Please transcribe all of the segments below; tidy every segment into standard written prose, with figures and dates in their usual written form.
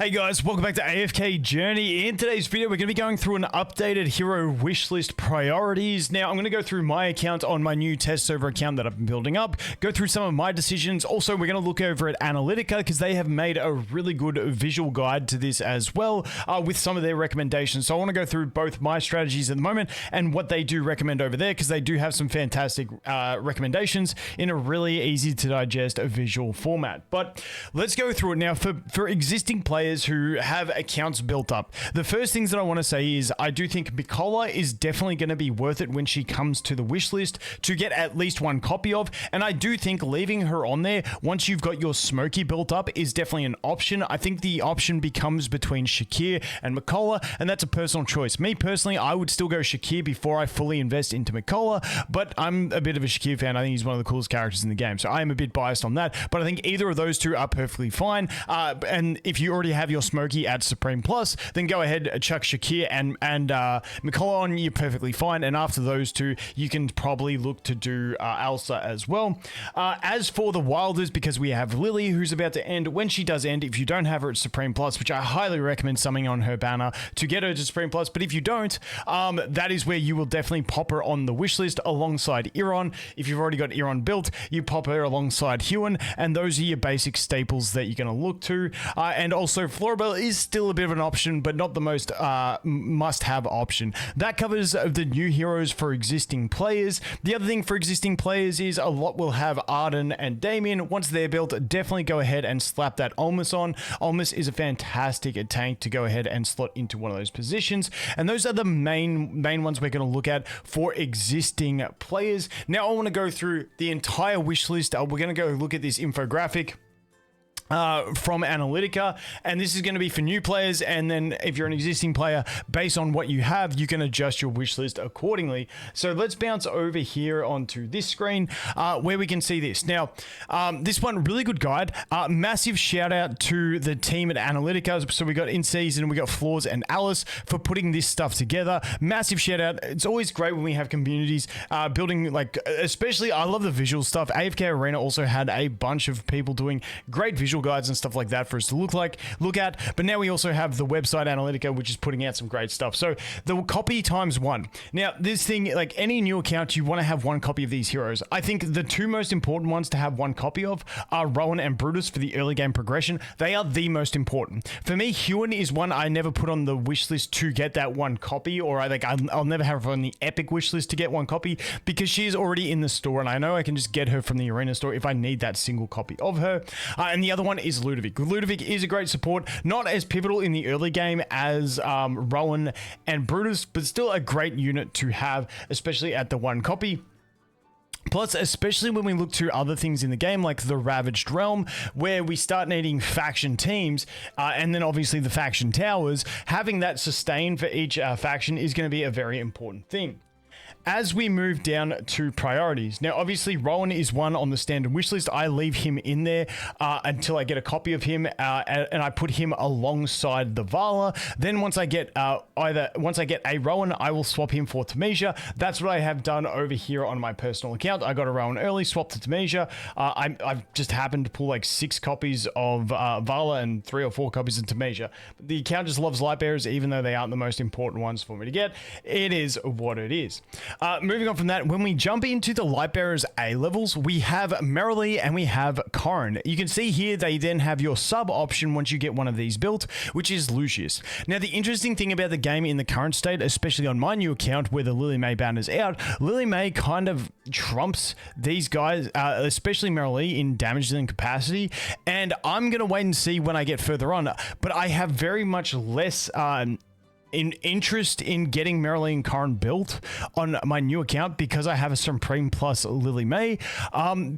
Hey guys, welcome back to AFK Journey. In today's video, we're going to be going through an updated hero wishlist priorities. Now, I'm going to go through my account on my new test server account that I've been building up, go through some of my decisions. Also, we're going to look over at Analytica because they have made a really good visual guide to this as well with some of their recommendations. So I want to go through both my strategies at the moment and what they do recommend over there because they do have some fantastic recommendations in a really easy to digest visual format. But let's go through it now for existing players who have accounts built up. The first things that I want to say is I do think Mauler is definitely going to be worth it when she comes to the wish list to get at least one copy of, and I do think leaving her on there once you've got your Smoky built up is definitely an option. I think the option becomes between Shakir and Mauler, and that's a personal choice. Me personally, I would still go Shakir before I fully invest into Mauler, but I'm a bit of a Shakir fan. I think he's one of the coolest characters in the game, so I am a bit biased on that, but I think either of those two are perfectly fine. And if you already have your Smoky at Supreme Plus, then go ahead, chuck Shakir and Mauler on, you're perfectly fine. And after those two, you can probably look to do Alsa as well. As for the Wilders, because we have Lily, who's about to end, when she does end, if you don't have her at Supreme Plus, which I highly recommend summoning on her banner to get her to Supreme Plus, but if you don't, that is where you will definitely pop her on the wish list alongside Iron. If you've already got Iron built, you pop her alongside Hewen, and those are your basic staples that you're going to look to. And also Floribel is still a bit of an option, but not the most must-have option. That covers the new heroes for existing players. The other thing for existing players is a lot will have Arden and Damien. Once they're built, definitely go ahead and slap that Almas on. Almas is a fantastic tank to go ahead and slot into one of those positions, and those are the main ones we're going to look at for existing players. Now I want to go through the entire wish list. We're going to go look at this infographic from Analytica, and this is going to be for new players, and then if you're an existing player, based on what you have, you can adjust your wish list accordingly. So let's bounce over here onto this screen where we can see this. Now, this one, really good guide. Massive shout out to the team at Analytica. So we got In Season, we got Floors and Alice for putting this stuff together. Massive shout out. It's always great when we have communities building, like, especially I love the visual stuff. AFK Arena also had a bunch of people doing great visual guides and stuff like that for us to look at, but now we also have the website Analytica, which is putting out some great stuff. So the copy times one. Now this thing, like any new account, you want to have one copy of these heroes. I think the two most important ones to have one copy of are Rowan and Brutus for the early game progression. They are the most important. For me, Hewen is one I never put on the wish list to get that one copy, or I'll never have her on the epic wish list to get one copy because she is already in the store, and I know I can just get her from the arena store if I need that single copy of her. And the other one is Ludovic. Ludovic is a great support, not as pivotal in the early game as Rowan and Brutus, but still a great unit to have, especially at the one copy. Plus, especially when we look to other things in the game, like the Ravaged Realm, where we start needing faction teams, and then obviously the faction towers, having that sustain for each faction is going to be a very important thing. As we move down to priorities, now obviously Rowan is one on the standard wish list. I leave him in there until I get a copy of him, and I put him alongside the Vala. Then once I get a Rowan, I will swap him for Tamesia. That's what I have done over here on my personal account. I got a Rowan early, swapped to Tamesia. I've just happened to pull like 6 copies of Vala and 3 or 4 copies of Tamesia. The account just loves Lightbearers, even though they aren't the most important ones for me to get. It is what it is. Moving on from that, when we jump into the Lightbearers A levels, we have Merrily and we have Corrin. You can see here they then have your sub option once you get one of these built, which is Lucius. Now, the interesting thing about the game in the current state, especially on my new account where the Lily May banner's out, Lily May kind of trumps these guys, especially Merrily, in damage dealing capacity, and I'm going to wait and see when I get further on, but I have very much less interest in getting Merrily and Corrin built on my new account because I have a Supreme Plus Lily May,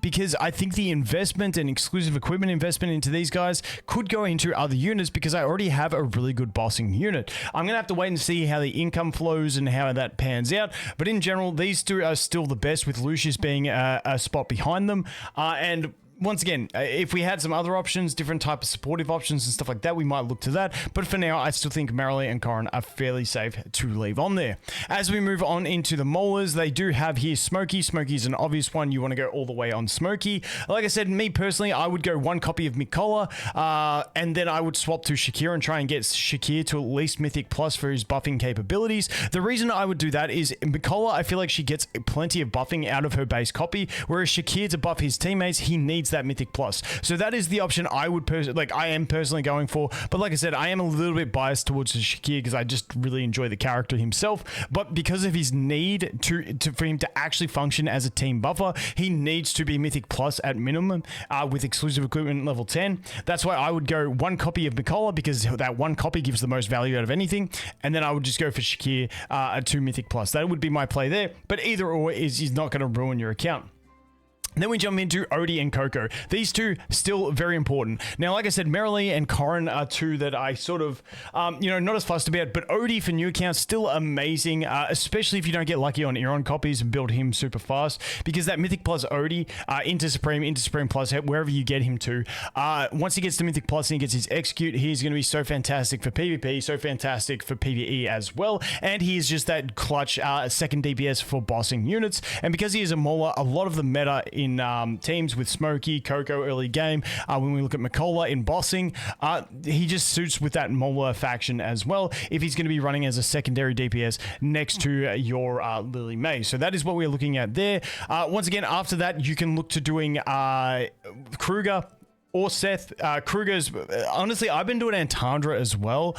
because I think the investment and exclusive equipment investment into these guys could go into other units because I already have a really good bossing unit. I'm gonna have to wait and see how the income flows and how that pans out, but in general these two are still the best, with Lucius being a spot behind them, and once again, if we had some other options, different type of supportive options and stuff like that, we might look to that. But for now, I still think Marilee and Corrin are fairly safe to leave on there. As we move on into the Maulers, they do have here Smokey. Smokey's an obvious one. You want to go all the way on Smokey. Like I said, me personally, I would go one copy of Mauler, and then I would swap to Shakir and try and get Shakir to at least Mythic Plus for his buffing capabilities. The reason I would do that is Mauler, I feel like she gets plenty of buffing out of her base copy, whereas Shakir, to buff his teammates, he needs that Mythic Plus. So that is the option I would I am personally going for. But like I said, I am a little bit biased towards Shakir because I just really enjoy the character himself. But because of his need for him to actually function as a team buffer, he needs to be Mythic Plus at minimum with exclusive equipment level 10. That's why I would go one copy of Mauler because that one copy gives the most value out of anything. And then I would just go for Shakir at 2 Mythic Plus. That would be my play there. But either or is not going to ruin your account. Then we jump into Odie and Coco. These two still very important. Now, like I said, Marilee and Corrin are two that I sort of, not as fussed about, but Odie for new accounts, still amazing, especially if you don't get lucky on Iron copies and build him super fast, because that Mythic Plus Odie into Supreme Plus, wherever you get him to, once he gets to Mythic Plus and he gets his Execute, he's going to be so fantastic for PvP, so fantastic for PvE as well, and he is just that clutch second DPS for bossing units, and because he is a Mauler, a lot of the meta in teams with Smokey, Coco early game, when we look at Mauler in bossing, he just suits with that Mauler faction as well if he's going to be running as a secondary DPS next to your Lily May. So that is what we're looking at there. Once again, after that, you can look to doing Kruger or Seth. Kruger's, honestly, I've been doing Antandra as well,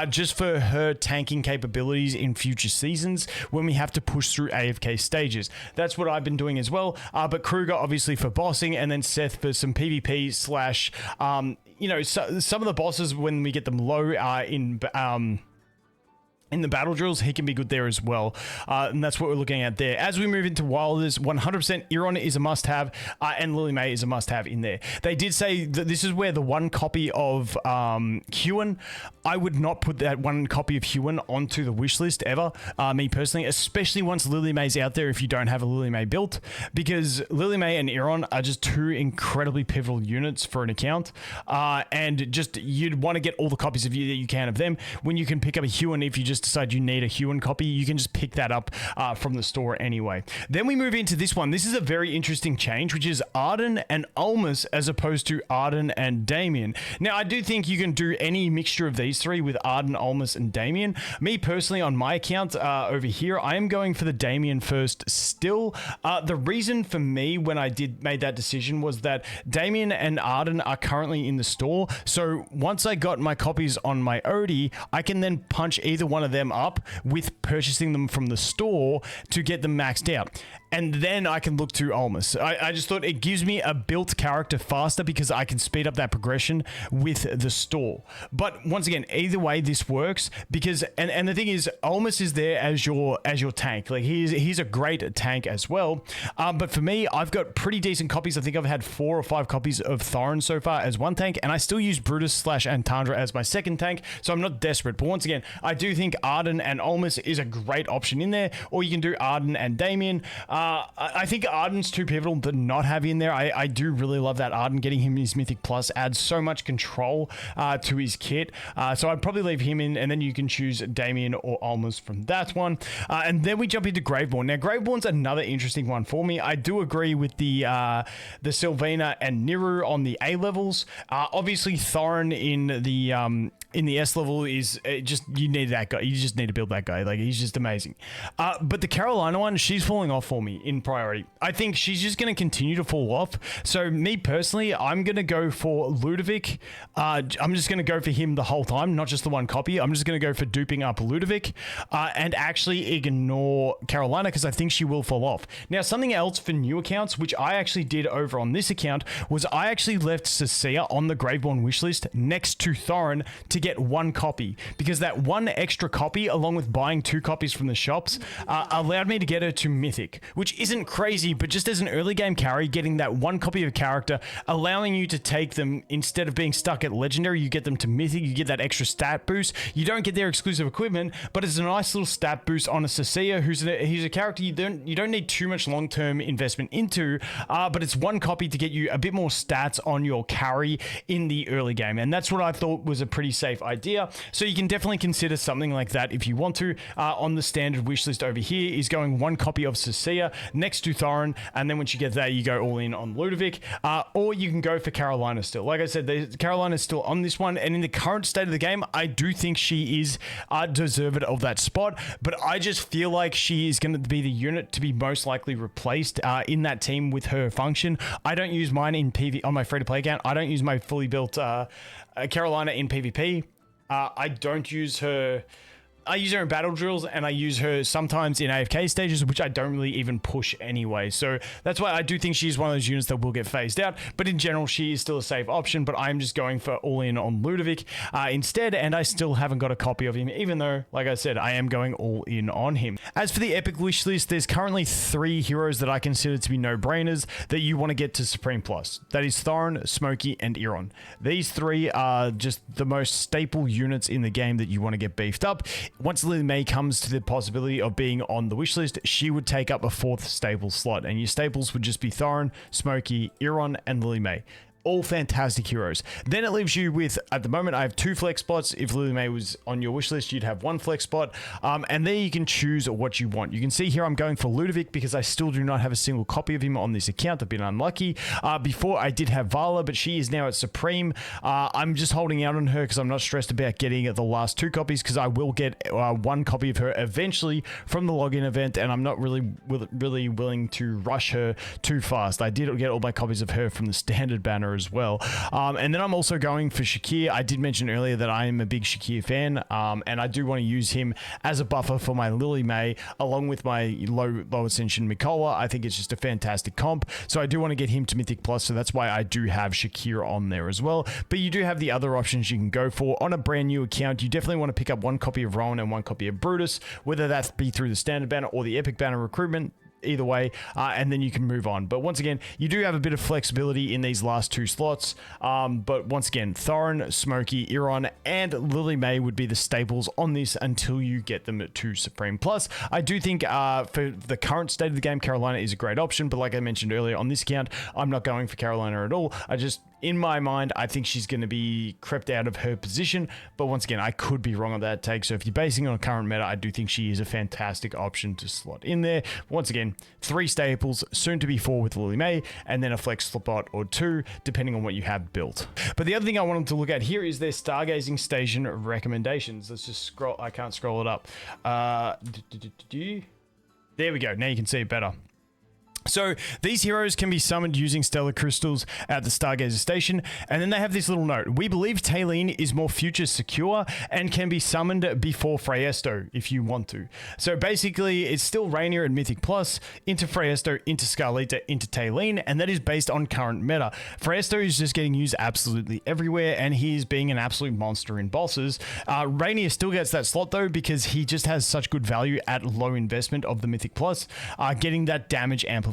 just for her tanking capabilities in future seasons when we have to push through AFK stages. That's what I've been doing as well. But Kruger, obviously, for bossing, and then Seth for some PvP slash, some of the bosses when we get them low in the battle drills, he can be good there as well. And that's what we're looking at there. As we move into Wilders, 100% Iron is a must-have, and Lily May is a must-have in there. They did say that this is where the one copy of Huon, I would not put that one copy of Huon onto the wish list ever, me personally, especially once Lily May's out there if you don't have a Lily May built, because Lily May and Iron are just two incredibly pivotal units for an account, and just you'd want to get all the copies of you that you can of them. When you can pick up a Huon, if you just decide you need a Huon copy, you can just pick that up from the store anyway. Then we move into this one. This is a very interesting change, which is Arden and Almas as opposed to Arden and Damien. Now, I do think you can do any mixture of these three with Arden, Almas, and Damien. Me personally, on my account over here, I am going for the Damien first still. The reason for me when I made that decision was that Damien and Arden are currently in the store. So once I got my copies on my Odie, I can then punch either one of them up with purchasing them from the store to get them maxed out. And then I can look to Almas. I just thought it gives me a built character faster because I can speed up that progression with the store. But once again, either way, this works because, and the thing is, Almas is there as your tank. Like he's a great tank as well. But for me, I've got pretty decent copies. I think I've had 4 or 5 copies of Thorin so far as one tank, and I still use Brutus / Antandra as my second tank. So I'm not desperate. But once again, I do think Arden and Almas is a great option in there, or you can do Arden and Damien. I think Arden's too pivotal to not have in there. I do really love that Arden. Getting him his Mythic Plus adds so much control to his kit. So I'd probably leave him in, and then you can choose Damien or Almas from that one. And then we jump into Graveborn. Now, Graveborn's another interesting one for me. I do agree with the Sylvina and Niru on the A levels. Obviously, Thorin in the S level is just, you need that guy. You just need to build that guy. Like, he's just amazing. But the Carolina one, she's falling off for me in priority. I think she's just going to continue to fall off. So me personally, I'm going to go for Ludovic. I'm just going to go for him the whole time, not just the one copy. I'm just going to go for duping up Ludovic and actually ignore Carolina because I think she will fall off. Now, something else for new accounts, which I actually did over on this account, was I actually left Cecilia on the Graveborn wishlist next to Thorin to get one copy, because that one extra copy, along with buying 2 copies from the shops, allowed me to get her to Mythic, which isn't crazy, but just as an early game carry, getting that one copy of a character, allowing you to take them, instead of being stuck at legendary, you get them to mythic, you get that extra stat boost. You don't get their exclusive equipment, but it's a nice little stat boost on a Cecilia, who's a character you don't need too much long-term investment into, but it's one copy to get you a bit more stats on your carry in the early game, and that's what I thought was a pretty safe idea. So you can definitely consider something like that if you want to. On the standard wish list over here is going one copy of Cecilia next to Thorin, and then once you get that, you go all in on Ludovic, or you can go for Carolina still. Like I said, Carolina is still on this one, and in the current state of the game, I do think she is deserved of that spot, but I just feel like she is going to be the unit to be most likely replaced in that team with her function. I don't use mine in PV on my free-to-play account. I don't use my fully built Carolina in PvP. I don't use her. I use her in battle drills, and I use her sometimes in AFK stages, which I don't really even push anyway. So that's why I do think she's one of those units that will get phased out. But in general, she is still a safe option, but I'm just going for all in on Ludovic instead, and I still haven't got a copy of him, even though, like I said, I am going all in on him. As for the epic wish list, there's currently 3 heroes that I consider to be no-brainers that you want to get to Supreme Plus. That is Thorin, Smokey, and Iron. These 3 are just the most staple units in the game that you want to get beefed up. Once Lily May comes to the possibility of being on the wish list, she would take up a 4th staple slot, and your staples would just be Thorin, Smokey, Iron, and Lily May. All fantastic heroes. Then it leaves you with, at the moment, I have 2 flex spots. If Lily May was on your wish list, you'd have 1 flex spot. And there you can choose what you want. You can see here I'm going for Ludovic because I still do not have a single copy of him on this account. I've been unlucky. Before I did have Vala, but she is now at Supreme. I'm just holding out on her because I'm not stressed about getting the last 2 copies, because I will get 1 copy of her eventually from the login event, and I'm not really willing to rush her too fast. I did get all my copies of her from the standard banner as well. And then I'm also going for Shakir. I did mention earlier that I am a big Shakir fan, and I do want to use him as a buffer for my Lily May, along with my low ascension Mikola. I think it's just a fantastic comp, so I do want to get him to Mythic Plus, so that's why I do have Shakir on there as well. But you do have the other options you can go for. On a brand new account, you definitely want to pick up 1 copy of Rowan and 1 copy of Brutus, whether that be through the standard banner or the epic banner recruitment. Either way, and then you can move on. But once again, you do have a bit of flexibility in these last 2 slots. But once again, Thorin, Smokey, Iron, and Lily May would be the staples on this until you get them to Supreme Plus. I do think for the current state of the game, Carolina is a great option, but like I mentioned earlier on this account, I'm not going for Carolina at all. In my mind, I think she's going to be crept out of her position, but once again, I could be wrong on that take. So if you're basing on current meta, I do think she is a fantastic option to slot in there. But once again, 3 staples, soon to be 4 with Lily May, and then a flex spot or 2, depending on what you have built. But the other thing I wanted to look at here is their Stargazing station recommendations. Let's just scroll. I can't scroll it up. There we go. Now you can see it better. So these heroes can be summoned using stellar crystals at the Stargazer station, and then they have this little note: we believe Taylene is more future secure and can be summoned before Freyesto if you want to. So basically it's still Rainier and Mythic Plus, into Freyesto, into Scarlita, into Taylene, and that is based on current meta. Freyesto is just getting used absolutely everywhere, and he is being an absolute monster in bosses. Rainier still gets that slot though, because he just has such good value at low investment of the Mythic Plus, getting that damage amplification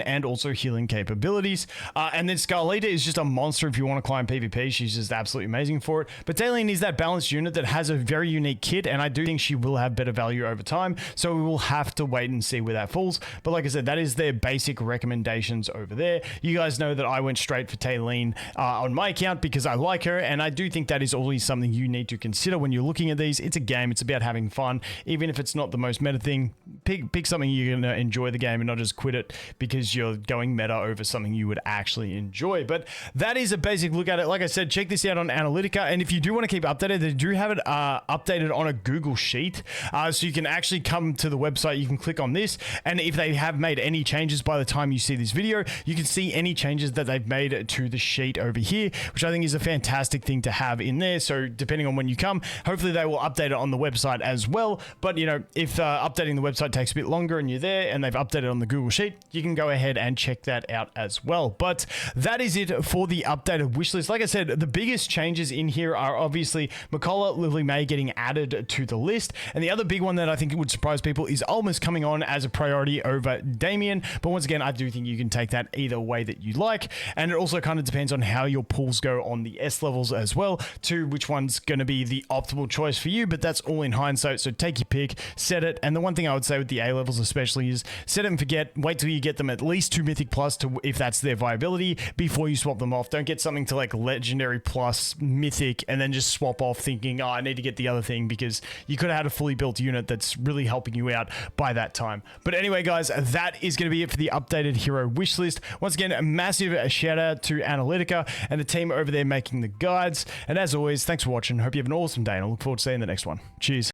and also healing capabilities. And then Scarlita is just a monster if you want to climb PvP. She's just absolutely amazing for it. But Taylene is that balanced unit that has a very unique kit, and I do think she will have better value over time. So we will have to wait and see where that falls. But like I said, that is their basic recommendations over there. You guys know that I went straight for Taylene on my account because I like her, and I do think that is always something you need to consider when you're looking at these. It's a game. It's about having fun. Even if it's not the most meta thing, pick something you're going to enjoy the game and not just quit it because you're going meta over something you would actually enjoy. But that is a basic look at it. Like I said, check this out on Analytica, and if you do want to keep updated, they do have it updated on a Google Sheet, so you can actually come to the website, you can click on this, and if they have made any changes by the time you see this video, you can see any changes that they've made to the sheet over here, which I think is a fantastic thing to have in there. So depending on when you come, hopefully they will update it on the website as well. But you know, if updating the website takes a bit longer and you're there and they've updated on the Google Sheet, you can go ahead and check that out as well. But that is it for the updated wish list. Like I said, the biggest changes in here are obviously Mauler, Lily May getting added to the list. And the other big one that I think would surprise people is almost coming on as a priority over Damien. But once again, I do think you can take that either way that you like. And it also kind of depends on how your pulls go on the S levels as well, to which one's going to be the optimal choice for you. But that's all in hindsight. So take your pick, set it. And the one thing I would say with the A levels especially is set it and forget. Wait till you get them at least 2 Mythic plus to, if that's their viability, before you swap them off. Don't get something to like Legendary plus Mythic and then just swap off thinking, oh, I need to get the other thing, because you could have had a fully built unit that's really helping you out by that time. But anyway, guys, that is going to be it for the updated hero wish list. Once again, a massive shout out to Analytica and the team over there making the guides. And as always, thanks for watching. Hope you have an awesome day, and I look forward to seeing the next one. Cheers.